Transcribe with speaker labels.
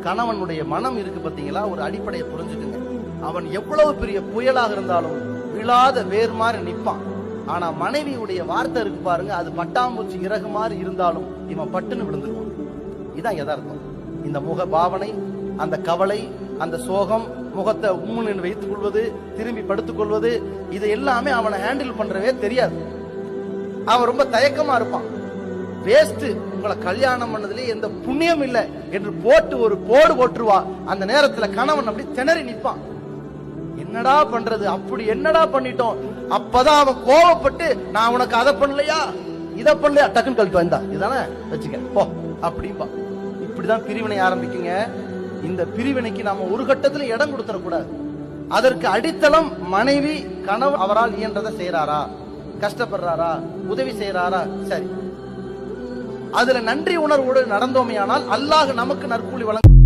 Speaker 1: கணவனுடைய மனம் இருக்கு பாத்தீங்களா, ஒரு அடிப்படையை புரிஞ்சுக்குங்க. அவன் எவ்வளவு பெரிய புயலாக இருந்தாலும் விழாத வேர் மாதிரி நிற்பான். ஆனா மனைவியுடைய வார்த்தை இருக்கு பாருங்க, அது பட்டாம்பூச்சி இறகு மாதிரி இருந்தாலும் இவன் பட்டுன்னு விழுந்துருவான். இதான் யதார்த்தம். இந்த முக பாவனை, அந்த கவலை, அந்த சோகம், முகத்தை உம்முன்னு வைத்துக் கொள்வது, திரும்பி படுத்துக் கொள்வது, இது எல்லாமே அவனை ஹேண்டில் பண்றவே தெரியாது. அவன் ரொம்ப தயக்கமா இருப்பான். வேஸ்ட், உங்களை கல்யாணம் பண்ணதுல எந்த புண்ணியம் இல்லை என்று போட்டு ஒரு போடு போட்டுருவா. அந்த நேரத்துல கணவன் அப்படி திணறி நிற்பான். என்னடா பண்றது, அப்படி என்னடா பண்ணிட்டோம். அப்பதான் அவன் கோவப்பட்டு, நான் உனக்கு அதை பண்ணலையா இதை பண்ணலையா, டக்குன்னு கழட்டு வந்தா இதானே வச்சுக்க போ அப்படின்பா. இப்படிதான் பிரிவினை ஆரம்பிக்குங்க. இந்த பிரிவினைக்கு நாம ஒரு கட்டத்துல இடம் கொடுத்துடக்கூடாது. அதற்கு அடித்தளம் மனைவி, கணவன் அவரால் இயன்றதை செய்யறாரா, கஷ்டப்படுறாரா, உதவி செய்யறாரா, சரி, அதுல நன்றி உணர்வோடு நடந்தோமையானால் அல்லாஹ் நமக்கு நற்கூலி வழங்க